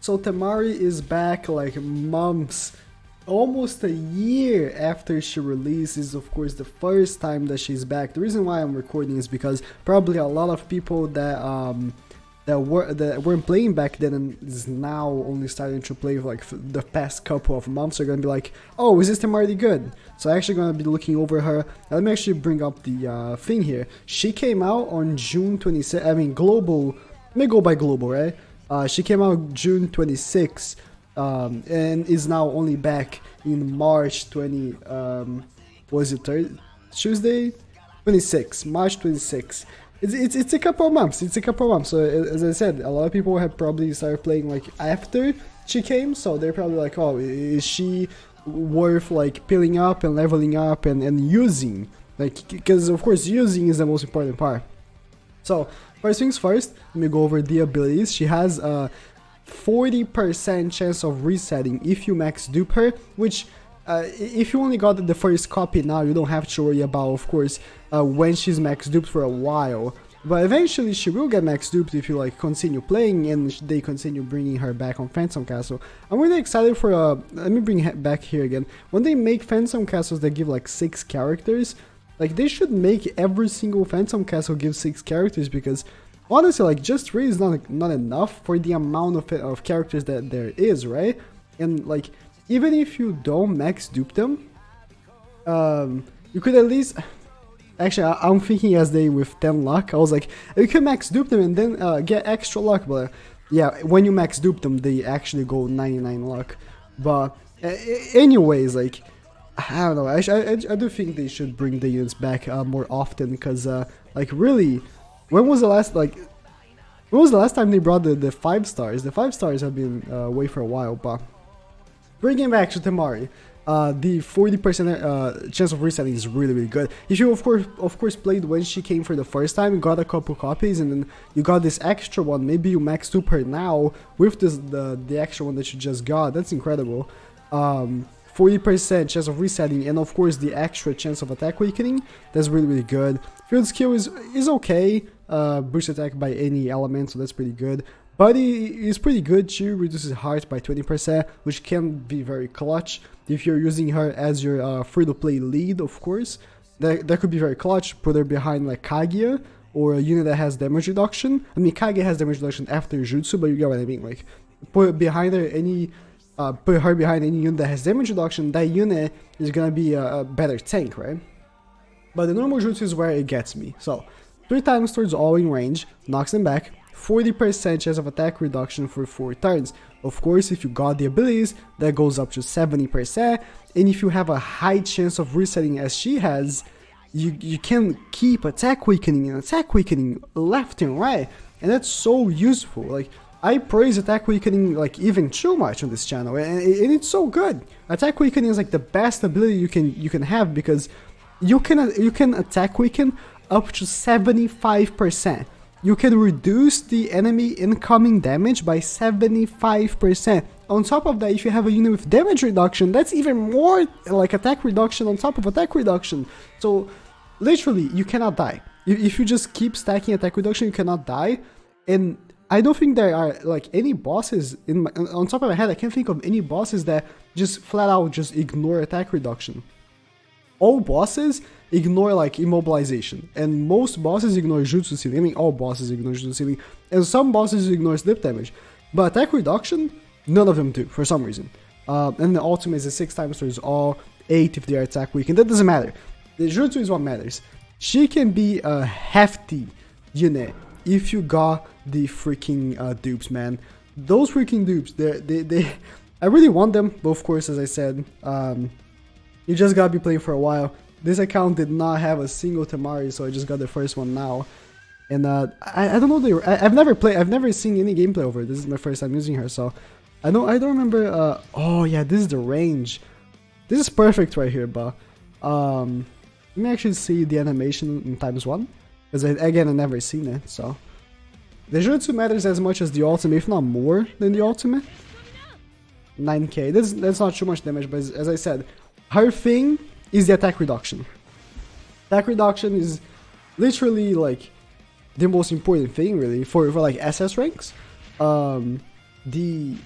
So Temari is back like months, almost a year after she releases. Of course, the first time that she's back. The reason why I'm recording is because probably a lot of people that weren't playing back then and is now only starting to play for like the past couple of months are gonna be like, oh, is this Temari good? So I'm actually gonna be looking over her. Let me actually bring up the thing here. She came out on June 26th. I mean, global. Let me go by global, right? She came out June 26th, and is now only back in March 20. Was it Tuesday? 26, March 26. It's a couple of months. It's a couple of months. So as I said, a lot of people have probably started playing like after she came. So they're probably like, oh, is she worth like pilling up and leveling up and using? Like, because of course using is the most important part. So first things first, let me go over the abilities. She has a 40% chance of resetting if you max dupe her, which if you only got the first copy now, you don't have to worry about, of course, when she's max duped for a while. But eventually she will get max duped if you like continue playing and they continue bringing her back on Phantom Castle. I'm really excited for let me bring it back here again. When they make Phantom Castles that give like 6 characters, like they should make every single Phantom Castle give 6 characters, because honestly, like just 3 is not enough for the amount of characters that there is, right? And like even if you don't max dupe them, you could at least. Actually, I'm thinking as they with 10 luck. I was like, you can max dupe them and then get extra luck. But yeah, when you max dupe them, they actually go 99 luck. But anyways, like I don't know. I do think they should bring the units back more often, because like really, when was the last time they brought the 5 stars? The 5 stars have been away for a while, but bringing back to Temari. The 40% chance of resetting is really good. If you of course played when she came for the first time, got a couple copies, and then you got this extra one, maybe you max dupe her now with the extra one that you just got. That's incredible. 40% chance of resetting, and of course the extra chance of attack weakening. That's really good. Field skill is okay. Boost attack by any element, so that's pretty good. Body is pretty good too, reduces heart by 20%, which can be very clutch. If you're using her as your free-to-play lead, of course, that could be very clutch. Put her behind like Kaguya, or a unit that has damage reduction. I mean, Kaguya has damage reduction after Jutsu, but you get what I mean. Like, put behind her put her behind any unit that has damage reduction. That unit is gonna be a better tank, right? But the normal Jutsu is where it gets me. So 3 times towards all in range, knocks them back. 40% chance of attack reduction for 4 turns. Of course, if you got the abilities, that goes up to 70%. And if you have a high chance of resetting as she has, you can keep attack weakening left and right. And that's so useful. Like, I praise attack weakening like even too much on this channel, and it's so good. Attack weakening is like the best ability you can have, because you can attack weaken up to 75%. You can reduce the enemy incoming damage by 75%. On top of that, if you have a unit with damage reduction, that's even more like attack reduction on top of attack reduction. So literally, you cannot die. If you just keep stacking attack reduction, you cannot die. And I don't think there are like any bosses on top of my head. I can't think of any bosses that just flat out just ignore attack reduction. All bosses ignore like immobilization, and most bosses ignore jutsu ceiling. I mean, all bosses ignore jutsu ceiling, and some bosses ignore slip damage. But attack reduction, none of them do for some reason. And the ultimate is a 6 times towards all, 8 if they are attack weakened. That doesn't matter. The jutsu is what matters. She can be a hefty unit if you got the freaking dupes, man. Those freaking dupes, they I really want them, but of course, as I said, you just gotta be playing for a while. This account did not have a single Temari, so I just got the first one now. And I don't know, I've never seen any gameplay over it. This is my first time using her, so I don't remember. Oh yeah, this is the range. This is perfect right here, but let me actually see the animation in ×1, because again I never seen it. So the jutsu matters as much as the ultimate, if not more than the ultimate. 9k. That's not too much damage, but as I said, her thing is the attack reduction. Attack reduction is literally like the most important thing, really, for like SS ranks. the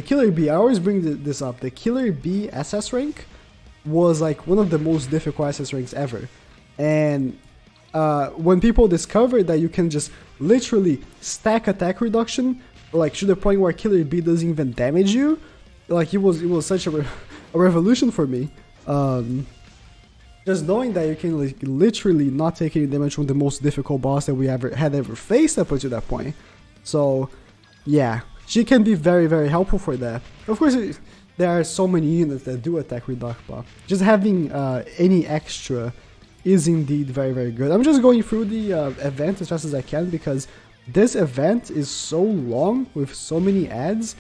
Killer Bee, I always bring this up, the Killer Bee SS rank was like one of the most difficult SS ranks ever. And when people discovered that you can just literally stack attack reduction, like to the point where Killer Bee doesn't even damage you, like it was such a revolution for me. Just knowing that you can like literally not take any damage from the most difficult boss that we had ever faced up until that point. So yeah, she can be very, very helpful for that. Of course, there are so many units that do attack reduct, but just having any extra is indeed very, very good. I'm just going through the event as fast as I can because this event is so long with so many ads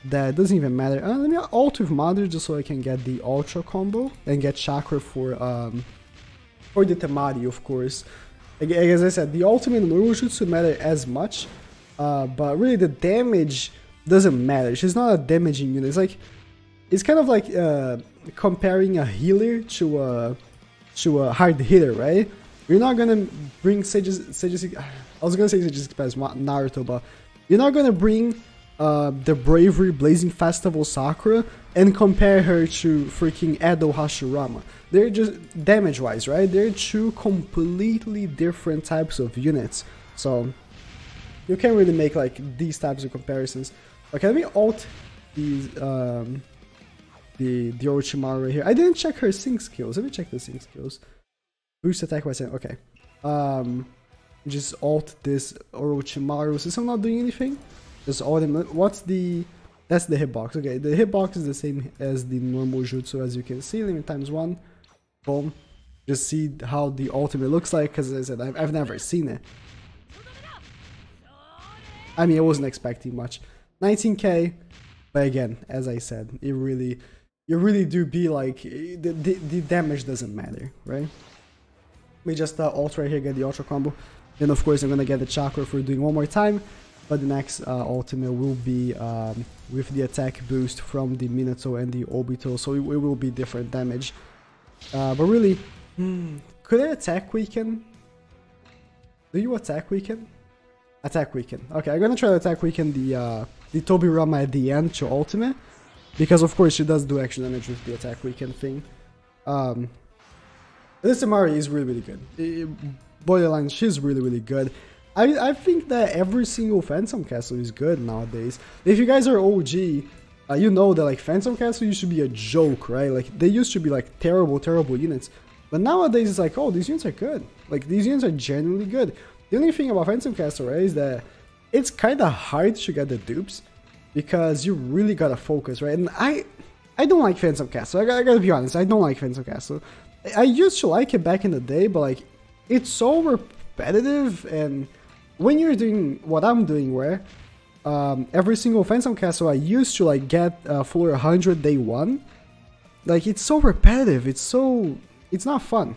that it doesn't even matter. Let me ult with Mother just so I can get the Ultra combo and get Chakra for the Temari, of course. As I said, the ultimate normal jutsu matter as much, but really the damage doesn't matter. She's not a damaging unit. It's kind of like comparing a healer to a hard hitter, right? You're not gonna bring Sage's I was gonna say Sage's Express Naruto, but you're not gonna bring the Bravery Blazing Festival Sakura and compare her to freaking Edo Hashirama. They're just damage-wise, right? They're two completely different types of units, so you can't really make like these types of comparisons. Okay, let me ult these the Orochimaru right here. I didn't check her sync skills. Let me check the sync skills. Boost attack by saying okay. Just ult this Orochimaru since I'm not doing anything. Just ult him. What's the... That's the hitbox. Okay, the hitbox is the same as the normal jutsu as you can see. Let me ×1. Boom. Just see how the ultimate looks like, because as I said, I've never seen it. I mean, I wasn't expecting much. 19k, but again, as I said, you really do be like, the damage doesn't matter, right? Let me just ult right here, get the Ultra combo. Then of course I'm gonna get the Chakra for doing one more time, but the next ultimate will be with the attack boost from the Minato and the Obito, so it will be different damage. But really, could I attack weaken? Do you attack weaken? Attack weaken. Okay, I'm gonna try to attack weaken the Tobirama at the end to ultimate, because of course she does do extra damage with the attack weaken thing. This Temari is really good. Borderline, she's really good. I think that every single Phantom Castle is good nowadays. If you guys are OG, you know that like Phantom Castle used to be a joke, right? Like they used to be like terrible units, but nowadays it's like, oh, these units are good. Like these units are genuinely good. The only thing about Phantom Castle, right, is that it's kind of hard to get the dupes because you really gotta focus, right? And I don't like Phantom Castle. I gotta be honest, I don't like Phantom Castle. I used to like it back in the day, but like it's so repetitive, and when you're doing what I'm doing, where every single Phantom Castle I used to like get for 100 day one, like it's so repetitive, it's not fun.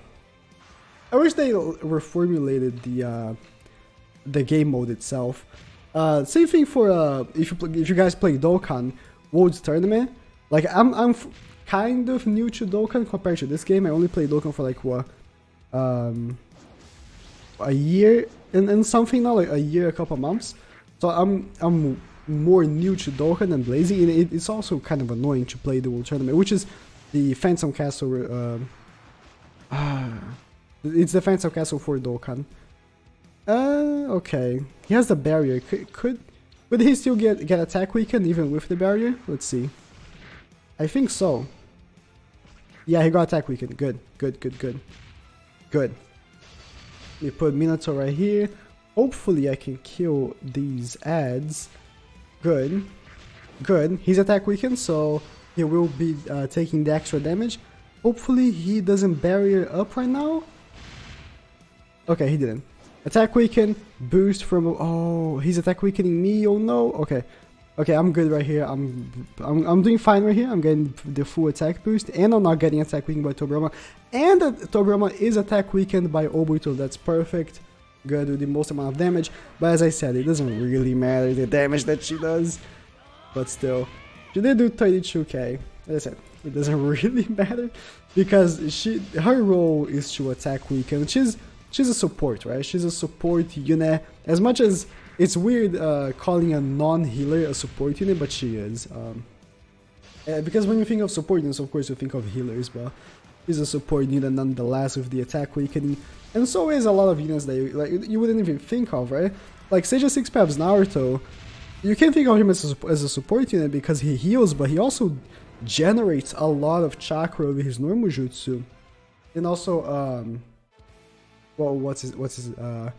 I wish they reformulated the game mode itself. Same thing for if you guys play Dokkan World's Tournament. Like I'm kind of new to Dokkan compared to this game. I only played Dokkan for like what a year and something now, like a year, a couple months. So I'm more new to Dokkan than Blazing, and it's also kind of annoying to play the World Tournament, which is the Phantom Castle. It's the Phantom Castle for Dokkan. Okay, he has the barrier. Could he still get attack weakened even with the barrier? Let's see. I think so. Yeah, he got attack weakened. Good. Let me put Minato right here. Hopefully I can kill these ads. Good. He's attack weakened, so he will be taking the extra damage. Hopefully he doesn't barrier up right now. Okay, he didn't. Attack weaken, boost from... Oh, he's attack weakening me. Oh no. Okay, I'm good right here. I'm doing fine right here. I'm getting the full attack boost, and I'm not getting attack weakened by Tobirama. And Tobirama is attack weakened by Obito. That's perfect. Good, with the most amount of damage. But as I said, it doesn't really matter the damage that she does. But still, she did do 32k. As I said, it doesn't really matter because her role is to attack weaken. She's she's a support, right? She's a support unit. As much as it's weird calling a non-healer a support unit, but she is. Because when you think of support units, of course you think of healers, but she's a support unit nonetheless with the attack weakening. And so is a lot of units that you wouldn't even think of, right? Like Sage of Six Paths Naruto, you can think of him as a support unit because he heals, but he also generates a lot of chakra with his normal jutsu. And also, well, what's his Edo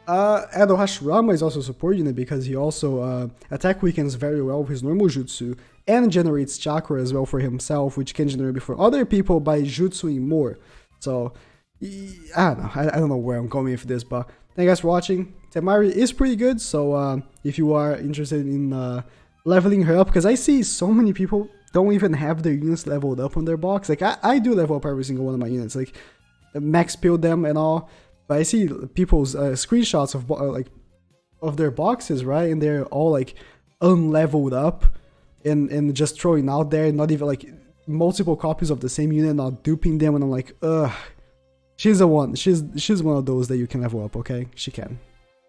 Hashirama is also a support unit because he also attack weakens very well with his normal jutsu and generates chakra as well for himself, which can generate for other people by jutsuing more. So, I don't know. I don't know where I'm going with this, but thank you guys for watching. Temari is pretty good, so if you are interested in leveling her up, because I see so many people don't even have their units leveled up on their box. Like, I do level up every single one of my units, like max build them and all, but I see people's screenshots of their boxes, right, and they're all like unleveled up and just throwing out there, not even like multiple copies of the same unit, not duping them, and I'm like, ugh. She's one of those that you can level up, okay? She can.